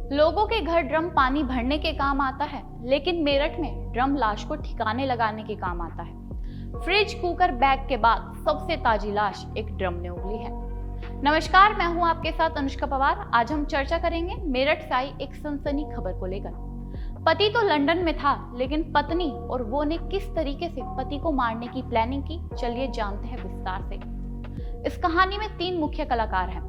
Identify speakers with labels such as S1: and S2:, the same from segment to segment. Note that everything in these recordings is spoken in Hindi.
S1: लोगों के घर ड्रम पानी भरने के काम आता है, लेकिन मेरठ में ड्रम लाश को ठिकाने लगाने के काम आता है। फ्रिज, कुकर, बैग के बाद सबसे ताजी लाश एक ड्रम ने उगली है। नमस्कार, मैं हूं आपके साथ अनुष्का पवार। आज हम चर्चा करेंगे मेरठ से आई एक सनसनी खबर को लेकर। पति तो लंदन में था, लेकिन पत्नी और वो ने किस तरीके से पति को मारने की प्लानिंग की, चलिए जानते हैं विस्तार से। इस कहानी में 3 मुख्य कलाकार हैं।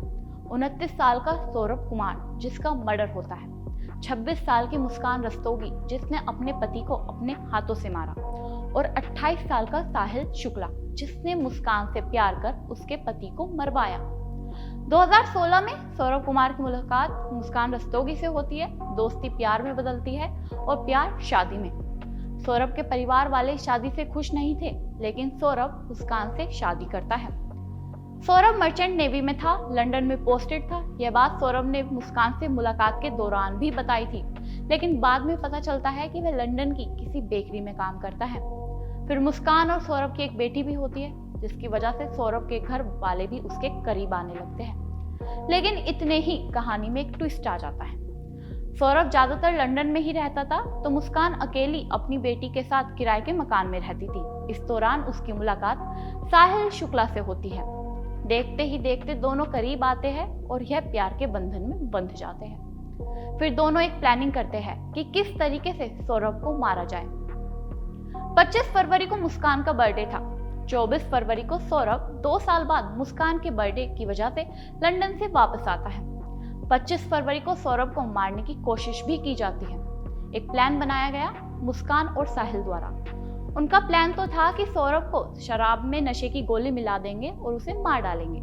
S1: 29 साल का सौरभ कुमार, जिसका मर्डर होता है। 26 साल की मुस्कान रस्तोगी, जिसने अपने पति को अपने हाथों से मारा। और 28 साल का साहिल शुक्ला, जिसने मुस्कान से प्यार कर उसके पति को मरवाया। 2016 में सौरभ कुमार की मुलाकात मुस्कान रस्तोगी से होती है। दोस्ती प्यार में बदलती है और प्यार शादी में। सौरभ के परिवार वाले शादी से खुश नहीं थे, लेकिन सौरभ मुस्कान से शादी करता है। सौरभ मर्चेंट नेवी में था, लंदन में पोस्टेड था। यह बात सौरभ ने मुस्कान से मुलाकात के दौरान भी बताई थी, लेकिन बाद में पता चलता है कि वह लंदन की किसी बेकरी में काम करता है। फिर मुस्कान और सौरभ की एक बेटी भी होती है, जिसकी वजह से सौरभ के घर वाले भी उसके करीब आने लगते हैं। लेकिन इतने ही कहानी में एक ट्विस्ट आ जाता है। सौरभ ज्यादातर लंदन में ही रहता था, तो मुस्कान अकेली अपनी बेटी के साथ किराए के मकान में रहती थी। इस दौरान उसकी मुलाकात साहिल शुक्ला से होती है। देखते ही देखते दोनों करीब आते हैं और यह प्यार के बंधन में बंध जाते हैं। फिर दोनों एक प्लानिंग करते हैं कि किस तरीके से सौरभ को मारा जाए। 25 फरवरी को मुस्कान का बर्थडे था। 24 फरवरी को सौरभ 2 साल बाद मुस्कान के बर्थडे की वजह से लंदन से वापस आता है। 25 फरवरी को सौरभ को मारने की कोशिश भी की जाती है। एक प्लान बनाया गया मुस्कान और साहिल द्वारा। उनका प्लान तो था कि सौरभ को शराब में नशे की गोली मिला देंगे और उसे मार डालेंगे,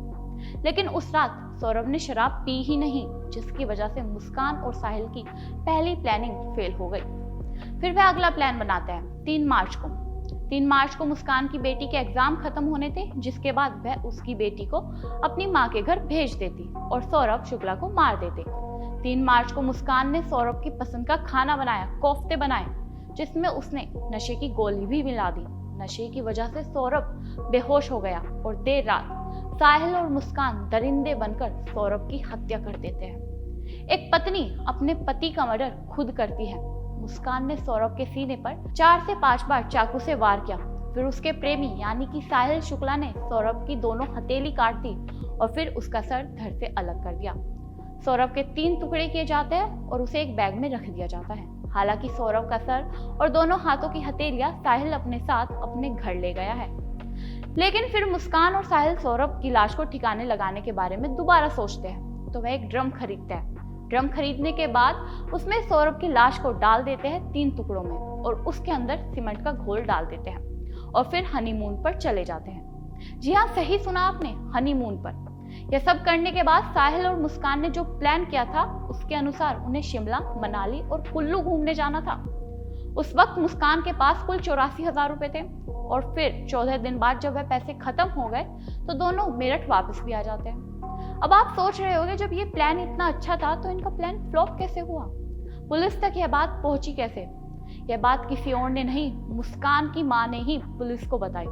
S1: लेकिन उस रात सौरभ ने शराब पी ही नहीं, जिसकी वजह से मुस्कान और साहिल की पहली प्लानिंग फेल हो गई। फिर वह अगला प्लान बनाते हैं 3 मार्च को। 3 मार्च को मुस्कान की बेटी के एग्जाम खत्म होने थे, जिसके बाद वह उसकी बेटी को अपनी माँ के घर भेज देती और सौरभ शुक्ला को मार देते। 3 मार्च को मुस्कान ने सौरभ की पसंद का खाना बनाया, कोफ्ते बनाए, जिसमें उसने नशे की गोली भी मिला दी। नशे की वजह से सौरभ बेहोश हो गया और देर रात साहिल और मुस्कान दरिंदे बनकर सौरभ की हत्या कर देते हैं। एक पत्नी अपने पति का मर्डर खुद करती है। मुस्कान ने सौरभ के सीने पर 4 से 5 बार चाकू से वार किया। फिर उसके प्रेमी यानी कि साहिल शुक्ला ने सौरभ की दोनों हथेली काट दी और फिर उसका सर धड़ से अलग कर दिया। सौरभ के 3 टुकड़े किए जाते हैं और उसे एक बैग में रख दिया जाता है। हालांकि सौरभ का सर और दोनों हाथों की हथेलियां साहिल अपने साथ अपने घर ले गया है। लेकिन फिर मुस्कान और साहिल सौरभ की लाश को ठिकाने लगाने के बारे में दोबारा सोचते हैं, तो वह एक ड्रम खरीदता है। ड्रम खरीदने के बाद उसमें सौरभ की लाश को डाल देते हैं 3 टुकड़ों में और उसके अंदर सीमेंट का घोल डाल देते हैं और फिर हनीमून पर चले जाते हैं। जी हाँ, सही सुना आपने, हनीमून पर। यह सब करने के बाद साहिल और मुस्कान ने जो प्लान किया था, उसके अनुसार उन्हें शिमला, मनाली और कुल्लू घूमने जाना था। उस वक्त मुस्कान के पास कुल 84,000 रुपए थे और फिर 14 दिन बाद जब वह पैसे खत्म हो गए, तो दोनों मेरठ वापस भी आ जाते हैं। अब आप सोच रहे होंगे, जब ये प्लान इतना अच्छा था तो इनका प्लान फ्लॉप कैसे हुआ? पुलिस तक यह बात पहुंची कैसे? यह बात किसी और ने नहीं, मुस्कान की मां ने ही पुलिस को बताई।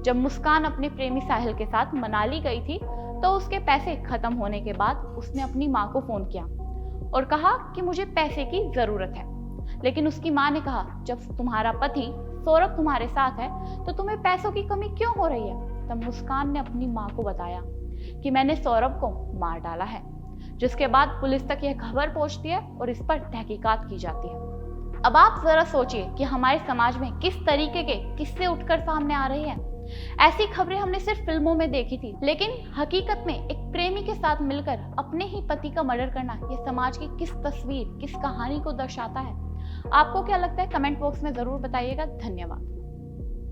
S1: जब मुस्कान अपने प्रेमी साहिल के साथ मनाली गई थी, तो उसके पैसे खत्म होने के बाद उसने अपनी माँ को फोन किया और कहा कि मुझे पैसे की जरूरत है। लेकिन उसकी माँ ने कहा, जब तुम्हारा पति सौरभ तुम्हारे साथ है तो तुम्हें पैसों की कमी क्यों हो रही है? तब मुस्कान ने अपनी माँ को बताया कि मैंने सौरभ को मार डाला है, जिसके बाद पुलिस तक यह खबर पहुंचती है और इस पर तहकीकात की जाती है। अब आप जरा सोचिए कि हमारे समाज में किस तरीके के किस्से उठकर सामने आ रहे हैं। ऐसी खबरें हमने सिर्फ फिल्मों में देखी थी, लेकिन हकीकत में एक प्रेमी के साथ मिलकर अपने ही पति का मर्डर करना, ये समाज की किस तस्वीर, किस कहानी को दर्शाता है? आपको क्या लगता है? कमेंट बॉक्स में जरूर बताइएगा। धन्यवाद।